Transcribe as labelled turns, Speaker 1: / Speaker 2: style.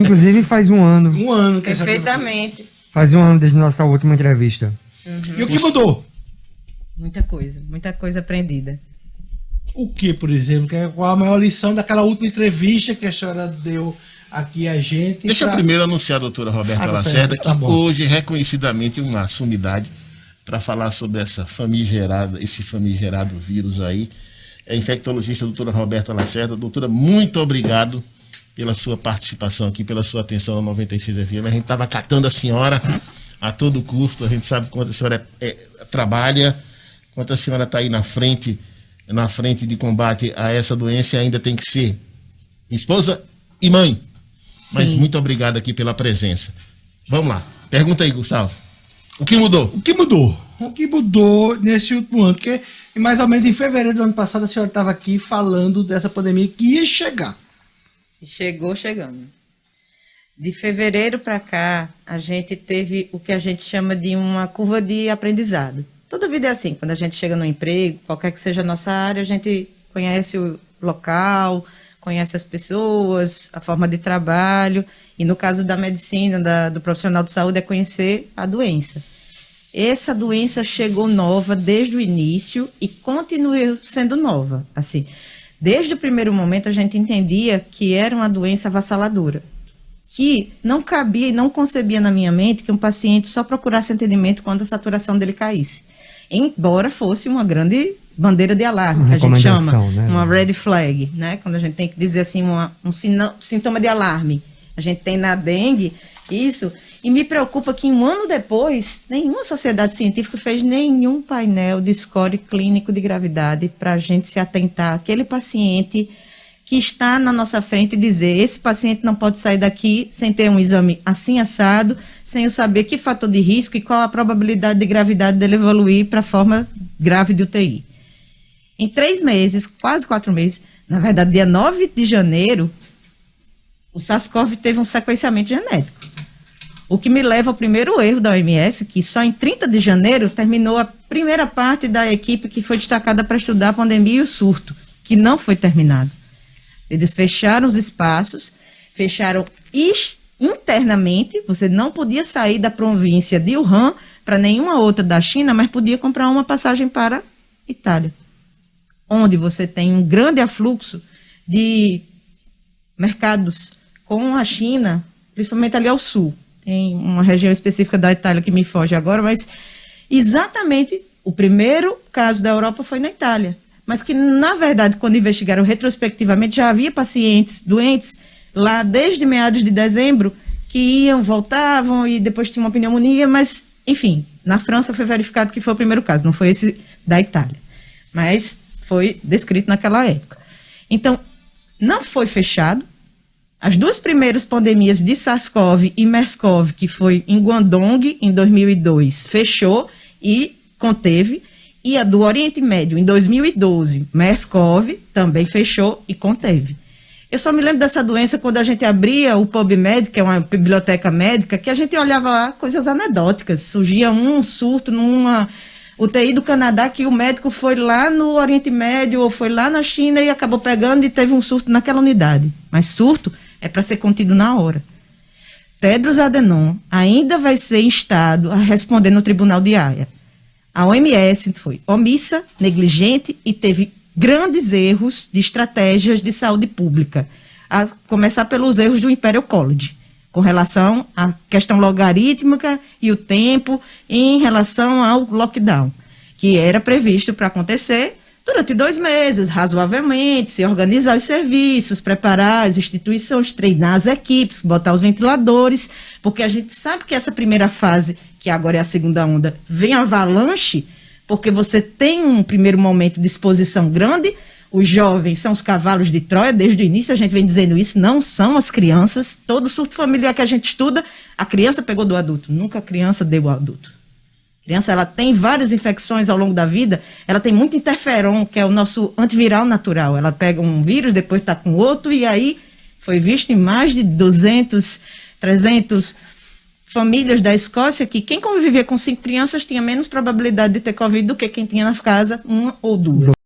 Speaker 1: Inclusive faz um ano.
Speaker 2: Um ano que
Speaker 3: Perfeitamente.
Speaker 1: Faz um ano desde nossa última entrevista.
Speaker 2: E o que mudou?
Speaker 3: Muita coisa aprendida.
Speaker 2: O que, por exemplo? Qual a maior lição daquela última entrevista que a senhora deu aqui a gente?
Speaker 4: Deixa eu primeiro anunciar a doutora Roberta
Speaker 2: tá
Speaker 4: Lacerda,
Speaker 2: certo, tá
Speaker 4: que
Speaker 2: bom.
Speaker 4: hoje é reconhecidamente uma sumidade para falar sobre esse famigerado vírus aí. É a infectologista doutora Roberta Lacerda. Doutora, muito obrigado pela sua participação aqui, pela sua atenção ao 96 FM. A gente estava catando a senhora a todo custo, a gente sabe quanto a senhora trabalha, quanto a senhora está aí na frente de combate a essa doença e ainda tem que ser esposa e mãe. Mas muito obrigado aqui pela presença. Vamos lá, pergunta aí, Gustavo. O que mudou?
Speaker 2: O que mudou? O que mudou nesse último ano? Porque mais ou menos em fevereiro do ano passado a senhora estava aqui falando dessa pandemia que ia chegar.
Speaker 3: Chegou chegando. De fevereiro para cá, a gente teve o que a gente chama de uma curva de aprendizado. Toda vida é assim, quando a gente chega no emprego, qualquer que seja a nossa área, a gente conhece o local, conhece as pessoas, a forma de trabalho, e no caso da medicina, do profissional de saúde, é conhecer a doença. Essa doença chegou nova desde o início e continua sendo nova, assim. Desde o primeiro momento, a gente entendia que era uma doença avassaladora, que não cabia e não concebia na minha mente que um paciente só procurasse atendimento quando a saturação dele caísse. Embora fosse uma grande bandeira de alarme, que a gente chama, né? Uma red flag, né? Quando a gente tem que dizer assim, um sintoma de alarme. A gente tem na dengue isso, e me preocupa que um ano depois, nenhuma sociedade científica fez nenhum painel de score clínico de gravidade para a gente se atentar àquele paciente que está na nossa frente e dizer, esse paciente não pode sair daqui sem ter um exame assim assado, sem eu saber que fator de risco e qual a probabilidade de gravidade dele evoluir para a forma grave de UTI. Em 3 meses, quase 4 meses, na verdade, dia 9 de janeiro, o SARS-CoV teve um sequenciamento genético. O que me leva ao primeiro erro da OMS, que só em 30 de janeiro terminou a primeira parte da equipe que foi destacada para estudar a pandemia e o surto, que não foi terminado. Eles fecharam os espaços, fecharam internamente, você não podia sair da província de Wuhan para nenhuma outra da China, mas podia comprar uma passagem para Itália, onde você tem um grande afluxo de mercados com a China, principalmente ali ao sul. Tem uma região específica da Itália que me foge agora, mas exatamente o primeiro caso da Europa foi na Itália. Mas que, na verdade, quando investigaram retrospectivamente, já havia pacientes doentes lá desde meados de dezembro que iam, voltavam e depois tinham uma pneumonia, mas, enfim, na França foi verificado que foi o primeiro caso, não foi esse da Itália, mas foi descrito naquela época. Então, não foi fechado. As 2 primeiras pandemias de SARS-CoV e MERS-CoV, que foi em Guangdong, em 2002, fechou e conteve. E a do Oriente Médio, em 2012, MERS-CoV, também fechou e conteve. Eu só me lembro dessa doença quando a gente abria o PubMed, que é uma biblioteca médica, que a gente olhava lá coisas anedóticas. Surgia um surto numa UTI do Canadá, que o médico foi lá no Oriente Médio ou foi lá na China e acabou pegando e teve um surto naquela unidade. Mas surto é para ser contido na hora. Tedros Adhanom ainda vai ser instado a responder no Tribunal de Haia. A OMS foi omissa, negligente e teve grandes erros de estratégias de saúde pública, a começar pelos erros do Imperial College, com relação à questão logarítmica e o tempo em relação ao lockdown, que era previsto para acontecer durante 2 meses, razoavelmente, se organizar os serviços, preparar as instituições, treinar as equipes, botar os ventiladores, porque a gente sabe que essa primeira fase, que agora é a segunda onda, vem avalanche, porque você tem um primeiro momento de exposição grande, os jovens são os cavalos de Troia, desde o início a gente vem dizendo isso, não são as crianças, todo surto familiar que a gente estuda, a criança pegou do adulto, nunca a criança deu ao adulto. A criança, ela tem várias infecções ao longo da vida, ela tem muito interferon, que é o nosso antiviral natural, ela pega um vírus, depois está com outro, e aí foi visto em mais de 200, 300 famílias da Escócia que quem convivia com 5 crianças tinha menos probabilidade de ter Covid do que quem tinha na casa 1 ou 2.